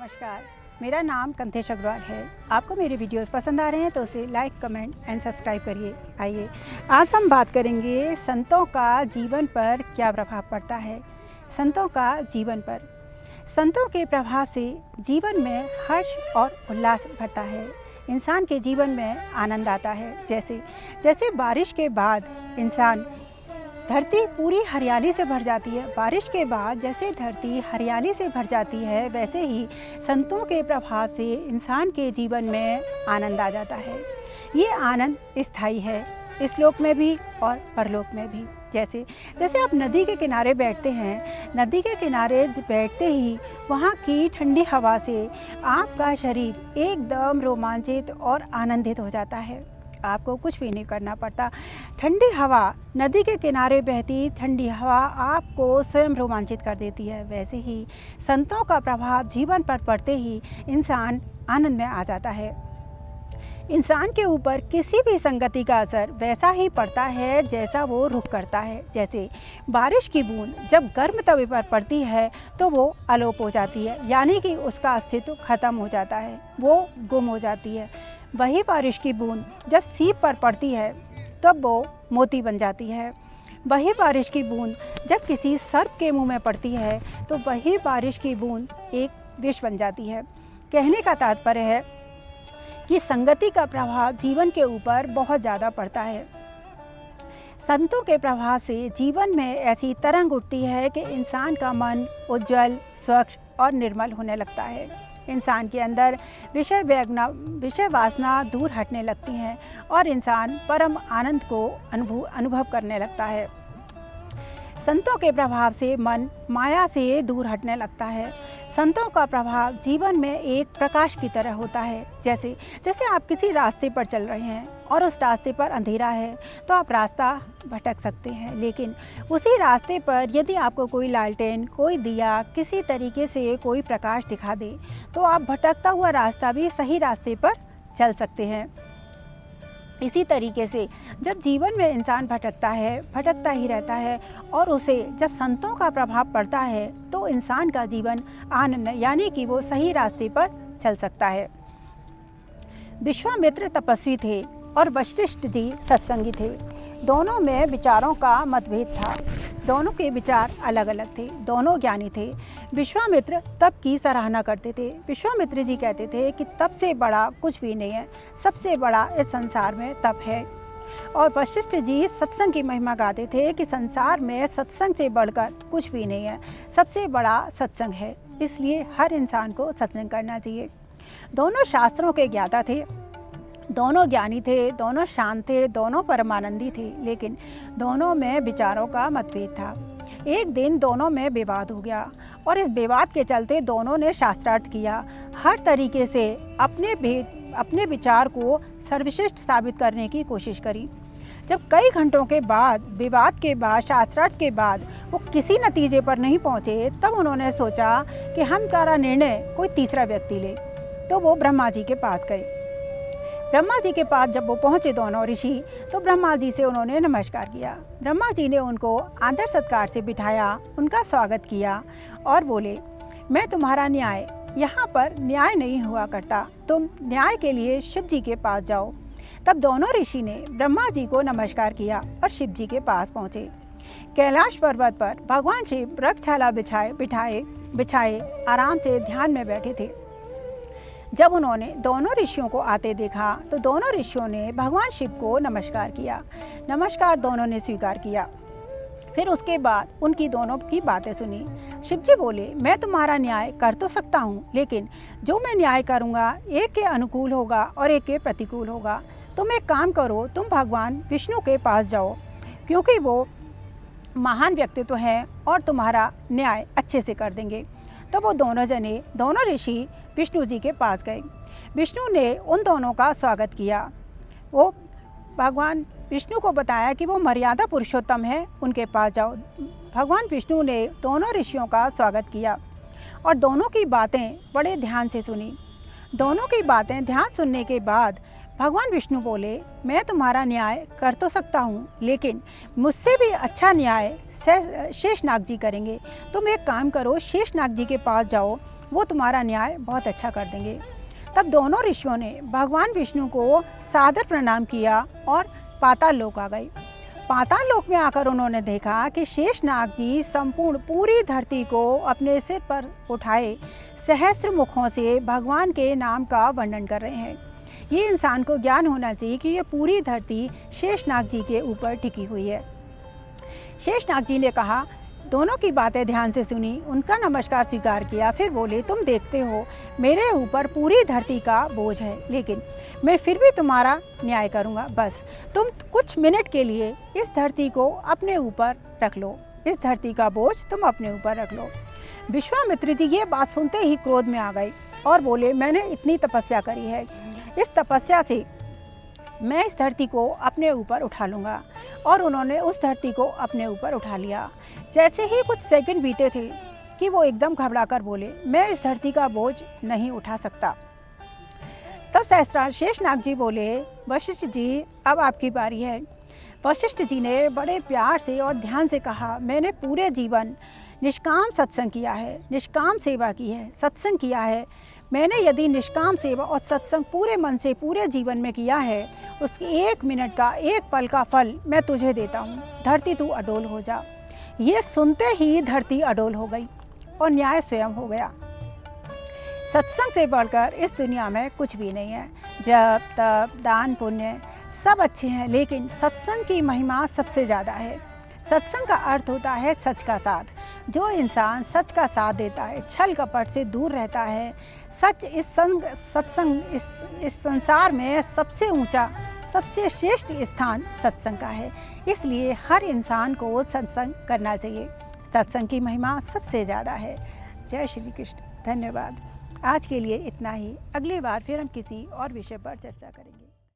नमस्कार, मेरा नाम कंथेश अग्रवाल है। आपको मेरे वीडियोस पसंद आ रहे हैं तो उसे लाइक, कमेंट एंड सब्सक्राइब करिए। आइए आज हम बात करेंगे संतों का जीवन पर क्या प्रभाव पड़ता है। संतों का जीवन पर, संतों के प्रभाव से जीवन में हर्ष और उल्लास बढ़ता है। इंसान के जीवन में आनंद आता है। जैसे बारिश के बाद धरती पूरी हरियाली से भर जाती है। बारिश के बाद जैसे धरती हरियाली से भर जाती है, वैसे ही संतों के प्रभाव से इंसान के जीवन में आनंद आ जाता है। ये आनंद स्थायी है, इस लोक में भी और परलोक में भी। जैसे आप नदी के किनारे बैठते हैं, नदी के किनारे बैठते ही वहाँ की ठंडी हवा से आपका शरीर एकदम रोमांचित और आनंदित हो जाता है। आपको कुछ भी नहीं करना पड़ता। ठंडी हवा, नदी के किनारे बहती ठंडी हवा आपको स्वयं रोमांचित कर देती है। वैसे ही संतों का प्रभाव जीवन पर पड़ते ही इंसान आनंद में आ जाता है। इंसान के ऊपर किसी भी संगति का असर वैसा ही पड़ता है जैसा वो रुख करता है। जैसे बारिश की बूंद जब गर्म तवे पर पड़ती है तो वो अलोप हो जाती है, यानी कि उसका अस्तित्व खत्म हो जाता है, वो गुम हो जाती है। वही बारिश की बूंद जब सीप पर पड़ती है तब वो मोती बन जाती है। वही बारिश की बूंद जब किसी सर्प के मुंह में पड़ती है तो वही बारिश की बूंद एक विष बन जाती है। कहने का तात्पर्य है कि संगति का प्रभाव जीवन के ऊपर बहुत ज़्यादा पड़ता है। संतों के प्रभाव से जीवन में ऐसी तरंग उठती है कि इंसान का मन उज्जवल, स्वच्छ और निर्मल होने लगता है। इंसान के अंदर विषय वासना दूर हटने लगती हैं और इंसान परम आनंद को अनुभव करने लगता है। संतों के प्रभाव से मन माया से दूर हटने लगता है। संतों का प्रभाव जीवन में एक प्रकाश की तरह होता है। जैसे आप किसी रास्ते पर चल रहे हैं और उस रास्ते पर अंधेरा है तो आप रास्ता भटक सकते हैं, लेकिन उसी रास्ते पर यदि आपको कोई लालटेन, कोई दिया, किसी तरीके से कोई प्रकाश दिखा दे तो आप भटकता हुआ रास्ता भी सही रास्ते पर चल सकते हैं। इसी तरीके से जब जीवन में इंसान भटकता ही रहता है और उसे जब संतों का प्रभाव पड़ता है तो इंसान का जीवन आनंद, यानी कि वो सही रास्ते पर चल सकता है। विश्वामित्र तपस्वी थे और वशिष्ठ जी सत्संगी थे। दोनों में विचारों का मतभेद था। दोनों के विचार अलग अलग थे, दोनों ज्ञानी थे। विश्वामित्र तप की सराहना करते थे। विश्वामित्र जी कहते थे कि तप से बड़ा कुछ भी नहीं है, सबसे बड़ा इस संसार में तप है। और वशिष्ठ जी सत्संग की महिमा गाते थे कि संसार में सत्संग से बढ़कर कुछ भी नहीं है, सबसे बड़ा सत्संग है, इसलिए हर इंसान को सत्संग करना चाहिए। दोनों शास्त्रों के ज्ञाता थे, दोनों ज्ञानी थे, दोनों शांत थे, दोनों परमानंदी थे, लेकिन दोनों में विचारों का मतभेद था। एक दिन दोनों में विवाद हो गया और इस विवाद के चलते दोनों ने शास्त्रार्थ किया। हर तरीके से अपने विचार को सर्वश्रेष्ठ साबित करने की कोशिश करी। जब कई घंटों के बाद, विवाद के बाद, शास्त्रार्थ के बाद वो किसी नतीजे पर नहीं पहुँचे, तब उन्होंने सोचा कि हमारा निर्णय कोई तीसरा व्यक्ति ले। तो वो ब्रह्मा जी के पास गए। ब्रह्मा जी के पास जब वो पहुँचे दोनों ऋषि, तो ब्रह्मा जी से उन्होंने नमस्कार किया। ब्रह्मा जी ने उनको आदर सत्कार से बिठाया, उनका स्वागत किया और बोले, मैं तुम्हारा न्याय, यहाँ पर न्याय नहीं हुआ करता, तुम न्याय के लिए शिव जी के पास जाओ। तब दोनों ऋषि ने ब्रह्मा जी को नमस्कार किया और शिव जी के पास पहुँचे। कैलाश पर्वत पर भगवान शिव वृक्षशाला बिछाए आराम से ध्यान में बैठे थे। जब उन्होंने दोनों ऋषियों को आते देखा तो दोनों ऋषियों ने भगवान शिव को नमस्कार किया। नमस्कार दोनों ने स्वीकार किया। फिर उसके बाद उनकी दोनों की बातें सुनी। शिव जी बोले, मैं तुम्हारा न्याय कर तो सकता हूँ, लेकिन जो मैं न्याय करूँगा एक के अनुकूल होगा और एक के प्रतिकूल होगा। तुम एक काम करो, तुम भगवान विष्णु के पास जाओ, क्योंकि वो महान व्यक्तित्व हैं और तुम्हारा न्याय अच्छे से कर देंगे। तो वो दोनों ऋषि विष्णु जी के पास गए। विष्णु ने उन दोनों का स्वागत किया। वो भगवान विष्णु को बताया कि वो मर्यादा पुरुषोत्तम है, उनके पास जाओ। भगवान विष्णु ने दोनों ऋषियों का स्वागत किया और दोनों की बातें बड़े ध्यान से सुनी। दोनों की बातें ध्यान सुनने के बाद भगवान विष्णु बोले, मैं तुम्हारा न्याय कर तो सकता हूँ, लेकिन मुझसे भी अच्छा न्याय शेषनाग जी करेंगे। तुम एक काम करो, शेषनाग जी के पास जाओ वो तुम्हारा न्याय बहुत अच्छा कर देंगे। तब दोनों ऋषियों ने भगवान विष्णु को सादर प्रणाम किया और पाताल लोक आ गए। पाताल लोक में आकर उन्होंने देखा कि शेषनाग जी संपूर्ण पूरी धरती को अपने सिर पर उठाए सहस्त्र मुखों से भगवान के नाम का वर्णन कर रहे हैं। ये इंसान को ज्ञान होना चाहिए कि ये पूरी धरती शेषनाग जी के ऊपर टिकी हुई है। शेषनाग जी ने कहा, दोनों की बातें ध्यान से सुनी, उनका नमस्कार स्वीकार किया, फिर बोले, तुम देखते हो मेरे ऊपर पूरी धरती का बोझ है, लेकिन मैं फिर भी तुम्हारा न्याय करूंगा। बस तुम कुछ मिनट के लिए इस धरती को अपने ऊपर रख लो, इस धरती का बोझ तुम अपने ऊपर रख लो। विश्वामित्र जी ये बात सुनते ही क्रोध में आ गए और बोले, मैंने इतनी तपस्या करी है, इस तपस्या से मैं इस धरती को अपने ऊपर उठा लूँगा। और उन्होंने उस धरती को अपने ऊपर उठा लिया। जैसे ही कुछ सेकंड बीते थे कि वो एकदम घबराकर बोले, मैं इस धरती का बोझ नहीं उठा सकता। तब सहस्त्रार शेषनाग जी बोले, वशिष्ठ जी अब आपकी बारी है। वशिष्ठ जी ने बड़े प्यार से और ध्यान से कहा, मैंने पूरे जीवन निष्काम सत्संग किया है, निष्काम सेवा की है, सत्संग किया है। मैंने यदि निष्काम सेवा और सत्संग पूरे मन से पूरे जीवन में किया है, उसकी 1 मिनट का 1 पल का फल मैं तुझे देता हूँ। धरती तू अडोल हो जा। ये सुनते ही धरती अडोल हो गई और न्याय स्वयं हो गया। सत्संग से बढ़कर इस दुनिया में कुछ भी नहीं है। जप तप दान पुण्य सब अच्छे हैं, लेकिन सत्संग की महिमा सबसे ज़्यादा है। सत्संग का अर्थ होता है सच का साथ। जो इंसान सच का साथ देता है, छल कपट से दूर रहता है, सच सत्संग इस संसार में सबसे ऊंचा सबसे श्रेष्ठ स्थान सत्संग का है। इसलिए हर इंसान को सत्संग करना चाहिए। सत्संग की महिमा सबसे ज़्यादा है। जय श्री कृष्ण। धन्यवाद। आज के लिए इतना ही। अगली बार फिर हम किसी और विषय पर चर्चा करेंगे।